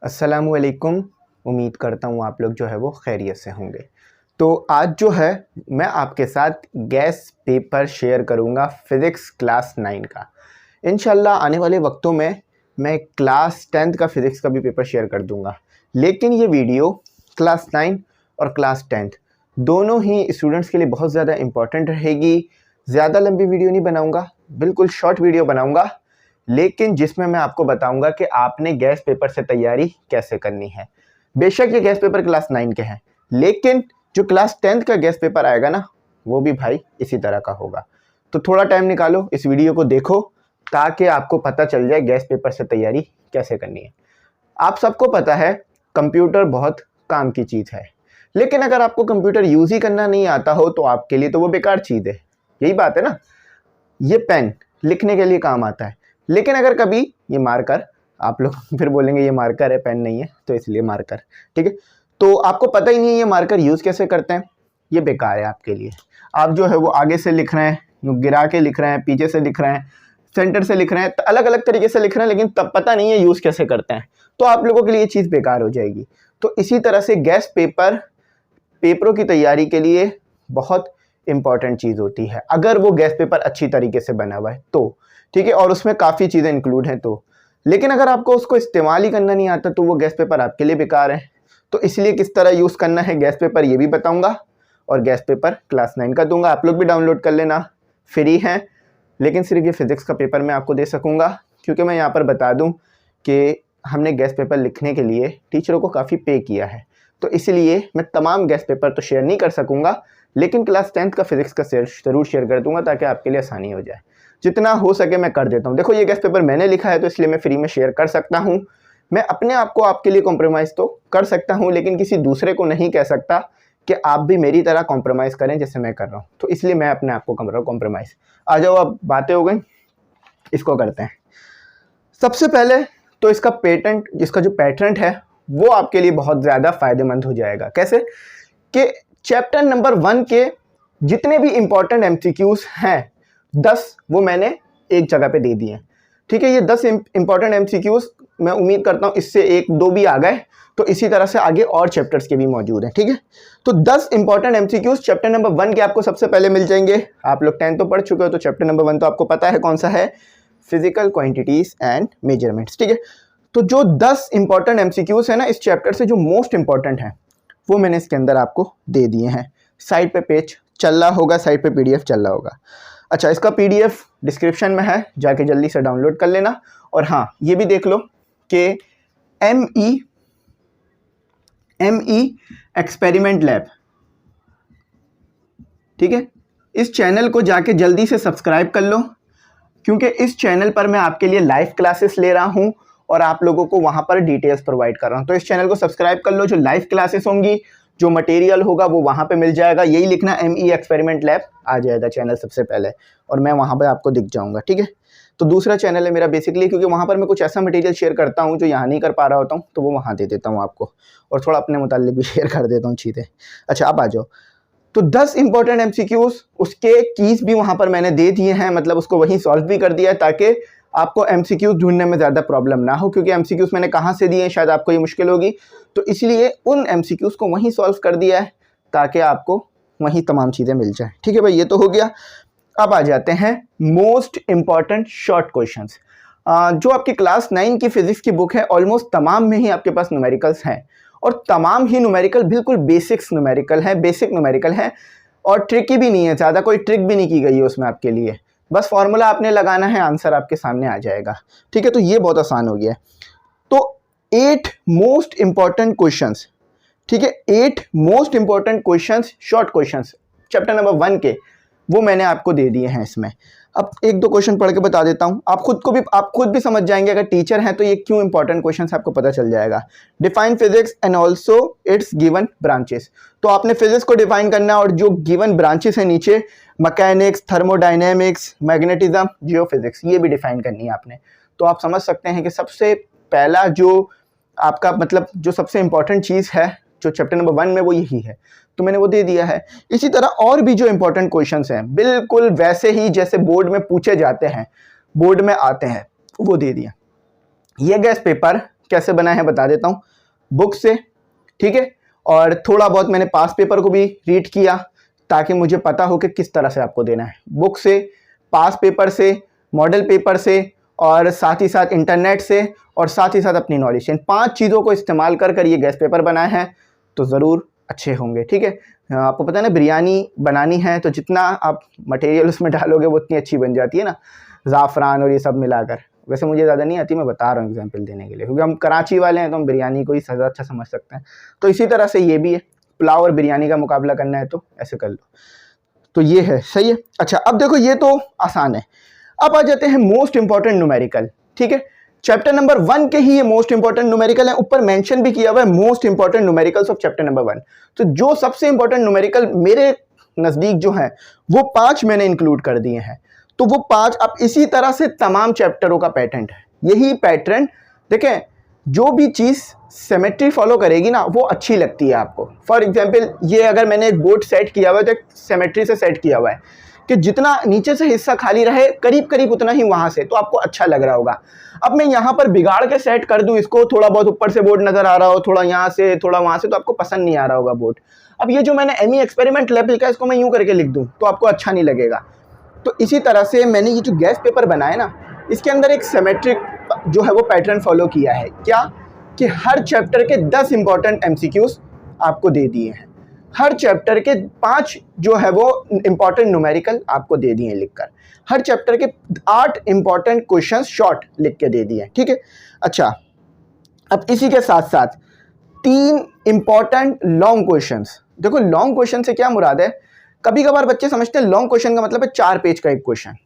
अस्सलामुअलैकुम। उम्मीद करता हूँ आप लोग जो है वो खैरियत से होंगे। तो आज जो है मैं आपके साथ गैस पेपर शेयर करूँगा फ़िज़िक्स क्लास 9 का। इंशाल्लाह आने वाले वक्तों में मैं क्लास 10th का फ़िज़िक्स का भी पेपर शेयर कर दूँगा, लेकिन ये वीडियो क्लास 9 और क्लास 10th दोनों ही स्टूडेंट्स के लिए बहुत ज़्यादा इम्पॉर्टेंट रहेगी। ज़्यादा लंबी वीडियो नहीं बनाऊँगा, बिल्कुल शॉर्ट वीडियो बनाऊँगा, लेकिन जिसमें मैं आपको बताऊंगा कि आपने गैस पेपर से तैयारी कैसे करनी है। बेशक ये गैस पेपर क्लास 9 के हैं, लेकिन जो क्लास 10th का गैस पेपर आएगा ना, वो भी भाई इसी तरह का होगा। तो थोड़ा टाइम निकालो, इस वीडियो को देखो ताकि आपको पता चल जाए गैस पेपर से तैयारी कैसे करनी है। आप सबको पता है कंप्यूटर बहुत काम की चीज़ है, लेकिन अगर आपको कंप्यूटर यूज़ ही करना नहीं आता हो तो आपके लिए तो वो बेकार चीज़ है। यही बात है ना। ये पेन लिखने के लिए काम आता है, लेकिन अगर कभी ये मार्कर, आप लोग फिर बोलेंगे ये मार्कर है पेन नहीं है, तो इसलिए मार्कर, ठीक है। तो आपको पता ही नहीं है ये मार्कर यूज़ कैसे करते हैं, ये बेकार है आपके लिए। आप जो है वो आगे से लिख रहे हैं, यूँ गिरा के लिख रहे हैं, पीछे से लिख रहे हैं, सेंटर से लिख रहे हैं, अलग अलग तरीके से लिख रहे हैं, लेकिन तब पता नहीं है यूज़ कैसे करते हैं, तो आप लोगों के लिए ये चीज़ बेकार हो जाएगी। तो इसी तरह से गैस पेपरों की तैयारी के लिए बहुत इंपॉर्टेंट चीज़ होती है, अगर वो गैस पेपर अच्छी तरीके से बना हुआ है तो, ठीक है, और उसमें काफ़ी चीज़ें इंक्लूड हैं तो। लेकिन अगर आपको उसको इस्तेमाल ही करना नहीं आता तो वो गैस पेपर आपके लिए बेकार है। तो इसलिए किस तरह यूज़ करना है गैस पेपर ये भी बताऊंगा, और गैस पेपर क्लास 9 का दूंगा, आप लोग भी डाउनलोड कर लेना, फ्री है। लेकिन सिर्फ ये फिज़िक्स का पेपर मैं आपको दे सकूँगा, क्योंकि मैं यहाँ पर बता दूँ कि हमने गैस पेपर लिखने के लिए टीचरों को काफ़ी पे किया है, तो इसलिए मैं तमाम गैस पेपर तो शेयर नहीं कर सकूँगा, लेकिन क्लास 10th का फिज़िक्स का ज़रूर शेयर कर दूँगा ताकि आपके लिए आसानी हो जाए। जितना हो सके मैं कर देता हूँ। देखो ये गैस पेपर मैंने लिखा है तो इसलिए मैं फ्री में शेयर कर सकता हूँ। मैं अपने आप को आपके लिए कॉम्प्रोमाइज़ तो कर सकता हूँ, लेकिन किसी दूसरे को नहीं कह सकता कि आप भी मेरी तरह कॉम्प्रोमाइज़ करें जैसे मैं कर रहा हूँ, तो इसलिए मैं अपने आप को कर रहा हूँ कॉम्प्रोमाइज़। आ जाओ, अब बातें हो गई, इसको करते हैं। सबसे पहले तो इसका जो पैटर्न है वो आपके लिए बहुत ज़्यादा फ़ायदेमंद हो जाएगा। कैसे कि चैप्टर नंबर 1 के जितने भी इंपॉर्टेंट एमसीक्यूज़ हैं 10 वो मैंने एक जगह पे दे दिए हैं, ठीक है। ये 10 इंपॉर्टेंट एमसीक्यूज़ मैं उम्मीद करता हूँ इससे 1-2 भी आ गए, तो इसी तरह से आगे और चैप्टर्स के भी मौजूद हैं, ठीक है। तो 10 इंपॉर्टेंट एमसीक्यूज़ चैप्टर नंबर 1 के आपको सबसे पहले मिल जाएंगे। आप लोग 10 तो पढ़ चुके हो, तो चैप्टर नंबर 1 तो आपको पता है कौन सा है, फिजिकल क्वांटिटीज़ एंड मेजरमेंट्स, ठीक है। तो जो 10 इंपॉर्टेंट एमसीक्यूज़ है ना इस चैप्टर से, जो मोस्ट इंपॉर्टेंट है वो मैंने इसके अंदर आपको दे दिए हैं। साइड पे पेज चल रहा होगा, साइड पे पीडीएफ चल रहा होगा। अच्छा, इसका पीडीएफ डिस्क्रिप्शन में है, जाके जल्दी से डाउनलोड कर लेना। और हाँ, ये भी देख लो कि एमई एक्सपेरिमेंट लैब, ठीक है, इस चैनल को जाके जल्दी से सब्सक्राइब कर लो, क्योंकि इस चैनल पर मैं आपके लिए लाइव क्लासेस ले रहा हूँ और आप लोगों को वहाँ पर डिटेल्स प्रोवाइड कर रहा हूँ। तो इस चैनल को सब्सक्राइब कर लो, जो लाइव क्लासेस होंगी, जो मटेरियल होगा वो वहाँ पे मिल जाएगा। यही लिखना एमई एक्सपेरिमेंट लैब, आ जाएगा चैनल सबसे पहले, और मैं वहाँ पर आपको दिख जाऊँगा, ठीक है। तो दूसरा चैनल है मेरा बेसिकली, क्योंकि वहाँ पर मैं कुछ ऐसा मटेरियल शेयर करता हूँ जो यहाँ नहीं कर पा रहा होता हूँ, तो वो वहाँ दे देता हूँ आपको, और थोड़ा अपने मुताल्लिक भी शेयर कर देता हूँ चीज़ें। अच्छा, अब आ जाओ। तो 10 इंपॉर्टेंट एमसीक्यूज़, उसके कीज़ भी वहाँ पर मैंने दे दिए हैं, मतलब उसको वहीं सॉल्व भी कर दिया है, ताकि आपको एमसीक्यूज़ ढूंढने में ज़्यादा प्रॉब्लम ना हो, क्योंकि एमसीक्यूज़ मैंने कहाँ से दिए हैं शायद आपको ये मुश्किल होगी, तो इसलिए उन एमसीक्यूज़ को वहीं सॉल्व कर दिया है ताकि आपको वहीं तमाम चीज़ें मिल जाए, ठीक है भाई। ये तो हो गया। अब आ जाते हैं मोस्ट इम्पॉर्टेंट शॉर्ट क्वेश्चंस। जो आपकी क्लास 9 की फिजिक्स की बुक है, ऑलमोस्ट तमाम में ही आपके पास न्यूमेरिकल्स हैं, और तमाम ही न्यूमेरिकल बिल्कुल बेसिक न्यूमेरिकल है, और ट्रिकी भी नहीं है, ज़्यादा कोई ट्रिक भी नहीं की गई है उसमें आपके लिए। बस फॉर्मूला आपने लगाना है, आंसर आपके सामने आ जाएगा, ठीक है। तो ये बहुत आसान हो गया है। तो 8 मोस्ट इंपॉर्टेंट क्वेश्चंस, ठीक है, 8 most important questions, short questions chapter number 1 के, वो मैंने आपको दे दिए हैं इसमें। अब 1-2 क्वेश्चन पढ़ के बता देता हूँ, आप खुद भी समझ जाएंगे, अगर टीचर हैं तो ये क्यों इंपॉर्टेंट क्वेश्चंस आपको पता चल जाएगा। Define physics and also it's given branches, तो आपने फिजिक्स को डिफाइन करना है, और जो गिवन ब्रांचेस है नीचे, मैकेनिक्स, थर्मोडायनेमिक्स, मैग्नेटिज्म, जियोफिजिक्स, ये भी डिफाइन करनी है आपने। तो आप समझ सकते हैं कि सबसे पहला जो आपका मतलब जो सबसे इंपॉर्टेंट चीज़ है जो चैप्टर नंबर 1 में, वो यही है, तो मैंने वो दे दिया है। इसी तरह और भी जो इंपॉर्टेंट क्वेश्चंस हैं, बिल्कुल वैसे ही जैसे बोर्ड में पूछे जाते हैं, बोर्ड में आते हैं, वो दे दिया। ये गैस पेपर कैसे बनाए हैं बता देता हूँ, बुक से, ठीक है। और थोड़ा बहुत मैंने पास पेपर को भी रीड किया ताकि मुझे पता हो कि किस तरह से आपको देना है। बुक से, पास पेपर से, मॉडल पेपर से, और साथ ही साथ इंटरनेट से, और साथ ही साथ अपनी नॉलेज से, इन 5 चीज़ों को इस्तेमाल कर ये गैस पेपर बनाए हैं तो ज़रूर अच्छे होंगे, ठीक है। आपको पता है ना, बिरयानी बनानी है तो जितना आप मटेरियल उसमें डालोगे वो उतनी अच्छी बन जाती है ना, ज़ाफ़रान और ये सब मिलाकर। वैसे मुझे ज़्यादा नहीं आती, मैं बता रहा हूँ एग्जांपल देने के लिए, क्योंकि हम कराची वाले हैं तो हम बिरयानी को ही ज़्यादा अच्छा समझ सकते हैं। तो इसी तरह से ये भी है, पुलाव और बिरयानी का मुकाबला करना है तो ऐसे कर लो। तो ये है, सही है। अच्छा, अब देखो ये तो आसान है। अब आ जाते हैं मोस्ट इंपॉर्टेंट न्यूमेरिकल, ठीक है। चैप्टर नंबर 1 के ही ये मोस्ट इंपॉर्टेंट न्यूमेरिकल है, ऊपर मेंशन भी किया हुआ है most important numericals of chapter number 1। तो जो सबसे इंपॉर्टेंट न्यूमेरिकल मेरे नजदीक जो है वो 5 मैंने इंक्लूड कर दिए हैं। तो वो 5 अब इसी तरह से तमाम चैप्टरों का पैटर्न है, यही पैटर्न देखें। जो भी चीज़ सिमेट्री फॉलो करेगी ना वो अच्छी लगती है आपको। फॉर एग्जाम्पल, ये अगर मैंने एक बोर्ड सेट किया हुआ है तो एक सिमेट्री से सेट किया हुआ है कि जितना नीचे से हिस्सा खाली रहे करीब करीब उतना ही वहां से, तो आपको अच्छा लग रहा होगा। अब मैं यहाँ पर बिगाड़ के सेट कर दूं इसको, थोड़ा बहुत ऊपर से बोर्ड नजर आ रहा हो, थोड़ा यहाँ से थोड़ा वहां से, तो आपको पसंद नहीं आ रहा होगा बोर्ड। अब ये जो मैंने एमई एक्सपेरिमेंट लैब लिखा है इसको मैं यूं करके लिख दूं तो आपको अच्छा नहीं लगेगा। तो इसी तरह से मैंने ये जो गैस पेपर बनाया ना, इसके अंदर एक सिमेट्रिक जो है वो पैटर्न फॉलो किया है। क्या कि हर चैप्टर के 10 इंपॉर्टेंट एमसीक्यूज आपको दे दिए हैं, हर चैप्टर के 5 जो है वो इंपॉर्टेंट न्यूमेरिकल आपको दे दिए लिखकर, हर चैप्टर के 8 इंपॉर्टेंट क्वेश्चंस शॉर्ट लिख के दे दिए, ठीक है। अच्छा, अब इसी के साथ साथ 3 इंपॉर्टेंट लॉन्ग क्वेश्चंस। देखो लॉन्ग क्वेश्चन से क्या मुराद है, कभी कभार बच्चे समझते हैं लॉन्ग क्वेश्चन का मतलब है 4 पेज का एक क्वेश्चन,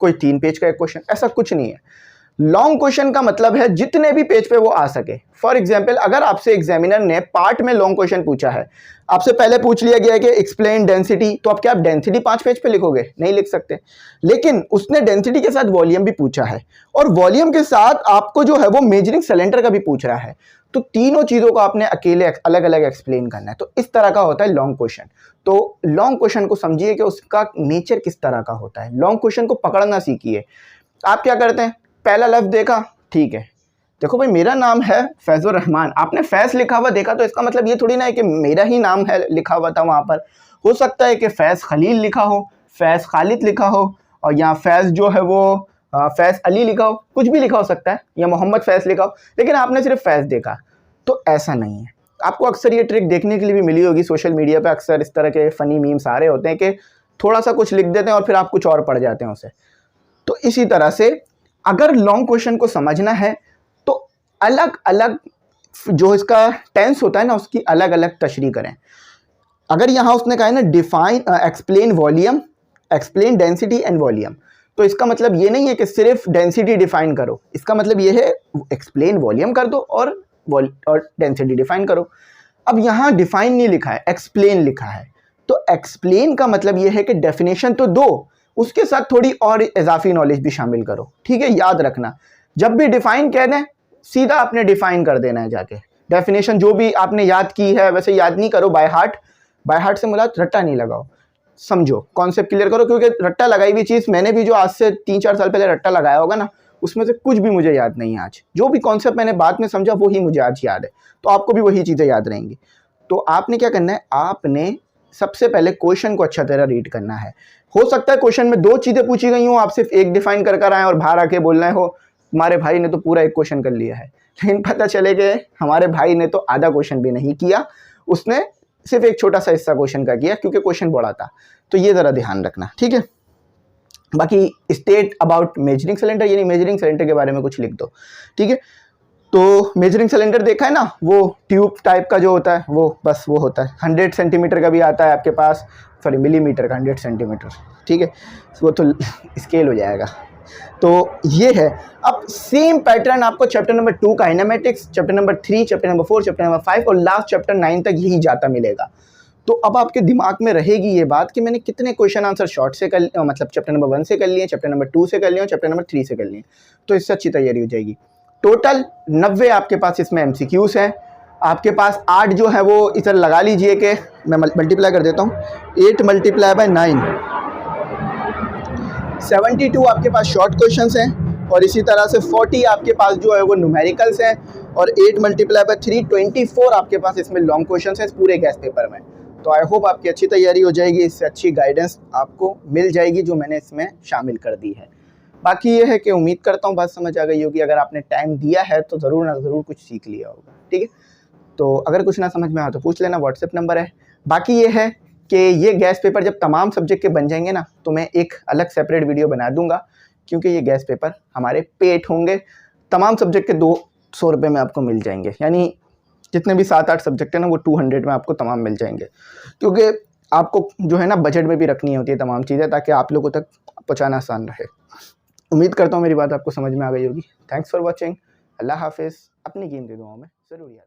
कोई 3 पेज का एक क्वेश्चन, ऐसा कुछ नहीं है। लॉन्ग क्वेश्चन का मतलब है जितने भी पेज पे वो आ सके। फॉर एग्जाम्पल, अगर आपसे एग्जामिनर ने पार्ट में लॉन्ग क्वेश्चन पूछा है, आपसे पहले पूछ लिया गया है कि एक्सप्लेन डेंसिटी, तो आप क्या आप डेंसिटी 5 पेज पे लिखोगे? नहीं लिख सकते। लेकिन उसने डेंसिटी के साथ वॉल्यूम भी पूछा है, और वॉल्यूम के साथ आपको जो है वो मेजरिंग सिलेंडर का भी पूछ रहा है, तो तीनों चीजों को आपने अकेले अलग अलग एक्सप्लेन करना है। तो इस तरह का होता है लॉन्ग क्वेश्चन। तो लॉन्ग क्वेश्चन को समझिए कि उसका नेचर किस तरह का होता है, लॉन्ग क्वेश्चन को पकड़ना सीखिए। आप क्या करते हैं, पहला लफ्ज देखा, ठीक है, देखो भाई मेरा नाम है फैजुर रहमान, आपने फैज लिखा हुआ देखा तो इसका मतलब ये थोड़ी ना है कि मेरा ही नाम है लिखा हुआ था वहां पर। हो सकता है कि फैज खलील लिखा हो, फैज खालिद लिखा हो, और यहाँ फैज जो है वो फैज अली लिखा हो, कुछ भी लिखा हो सकता है, या मोहम्मद फैज लिखा हो, लेकिन आपने सिर्फ फैज देखा। तो ऐसा नहीं है। आपको अक्सर ये ट्रिक देखने के लिए भी मिली होगी सोशल मीडिया पे, अक्सर इस तरह के फनी मीम्स आ रहे होते हैं कि थोड़ा सा कुछ लिख देते हैं और फिर आप कुछ और पढ़ जाते हैं उसे। तो इसी तरह से अगर लॉन्ग क्वेश्चन को समझना है तो अलग अलग जो इसका टेंस होता है ना उसकी अलग अलग तशरीह करें। अगर यहाँ उसने कहा है ना define explain volume, explain density and volume, तो इसका मतलब ये नहीं है कि सिर्फ डेंसिटी डिफाइन करो, इसका मतलब ये है एक्सप्लेन वॉल्यूम कर दो और डेंसिटी डिफाइन करो। अब यहाँ डिफाइन नहीं लिखा है, एक्सप्लेन लिखा है, तो एक्सप्लेन का मतलब ये है कि डेफिनेशन तो दो, उसके साथ थोड़ी और इजाफी नॉलेज भी शामिल करो, ठीक है। याद रखना, जब भी डिफाइन कह दें सीधा आपने डिफाइन कर देना है जाके। डेफिनेशन जो भी आपने याद की है वैसे याद नहीं करो बाय हार्ट, बाय हार्ट से मुराद रट्टा नहीं लगाओ, समझो, कॉन्सेप्ट क्लियर करो। क्योंकि रट्टा लगाई हुई चीज़, मैंने भी जो आज से 3-4 साल पहले रट्टा लगाया होगा ना, उसमें से कुछ भी मुझे याद नहीं है आज। जो भी कॉन्सेप्ट मैंने बाद में समझा वही मुझे आज याद है, तो आपको भी वही चीज़ें याद रहेंगी। तो आपने क्या करना है, आपने सबसे पहले क्वेश्चन को अच्छा तरह रीड करना है। हो सकता है क्वेश्चन में 2 चीज़ें पूछी गई हो, आप सिर्फ एक डिफाइन कर आए और बाहर आके बोल रहे हो हमारे भाई ने तो पूरा एक क्वेश्चन कर लिया है, लेकिन पता चले कि हमारे भाई ने तो आधा क्वेश्चन भी नहीं किया, उसने सिर्फ एक छोटा सा हिस्सा क्वेश्चन का किया क्योंकि क्वेश्चन बड़ा था। तो ये ज़रा ध्यान रखना, ठीक है। बाकी स्टेट अबाउट मेजरिंग सिलेंडर, यानी मेजरिंग सिलेंडर के बारे में कुछ लिख दो, ठीक है। तो मेजरिंग सिलेंडर देखा है ना, वो ट्यूब टाइप का जो होता है वो बस वो होता है, 100 सेंटीमीटर का भी आता है आपके पास, सॉरी मिलीमीटर का, 100 सेंटीमीटर, ठीक है, वो तो स्केल हो जाएगा। तो ये है। अब सेम पैटर्न आपको chapter number 2 kinematics, chapter number 3, chapter number 4, chapter number 5 और लास्ट चैप्टर 9 तक यही जाता मिलेगा। तो अब आपके दिमाग में रहेगी ये बात कि मैंने कितने क्वेश्चन आंसर शॉर्ट से कर, मतलब चैप्टर नंबर 1 से कर लिए, चैप्टर नंबर 2 से कर लिए, चैप्टर नंबर 3 से कर लिए, तो इससे अच्छी तैयारी हो जाएगी। टोटल 90 आपके पास इसमें एमसीक्यूज हैं। आपके पास 8 जो है वो इधर लगा लीजिए कि मैं मल्टीप्लाई कर देता हूँ, 8 × 9 72 आपके पास शॉर्ट क्वेश्चंस हैं, और इसी तरह से 40 आपके पास जो है वो न्यूमेरिकल्स हैं और 8 मल्टीप्लाई बाय 3 24 आपके पास इसमें लॉन्ग क्वेश्चन है इस पूरे गैस पेपर में। तो आई होप आपकी अच्छी तैयारी हो जाएगी, इससे अच्छी गाइडेंस आपको मिल जाएगी जो मैंने इसमें शामिल कर दी है। बाकी ये है कि उम्मीद करता हूँ बात समझ आ गई होगी। अगर आपने टाइम दिया है तो ज़रूर ना ज़रूर कुछ सीख लिया होगा। ठीक है, तो अगर कुछ ना समझ में आया तो पूछ लेना, व्हाट्सएप नंबर है। बाकी ये है कि ये गैस पेपर जब तमाम सब्जेक्ट के बन जाएंगे ना तो मैं एक अलग सेपरेट वीडियो बना दूंगा, क्योंकि ये गैस पेपर हमारे पेड होंगे। तमाम सब्जेक्ट के 200 रुपये में आपको मिल जाएंगे, यानी जितने भी 7-8 सब्जेक्ट है ना वो 200 में आपको तमाम मिल जाएंगे, क्योंकि आपको जो है ना बजट में भी रखनी होती है तमाम चीज़ें ताकि आप लोगों तक पहुँचाना आसान रहे। उम्मीद करता हूँ मेरी बात आपको समझ में आ गई होगी। Thanks for watching. अल्लाह हाफिज़। अपनी कीमती दुआओं में ज़रूर याद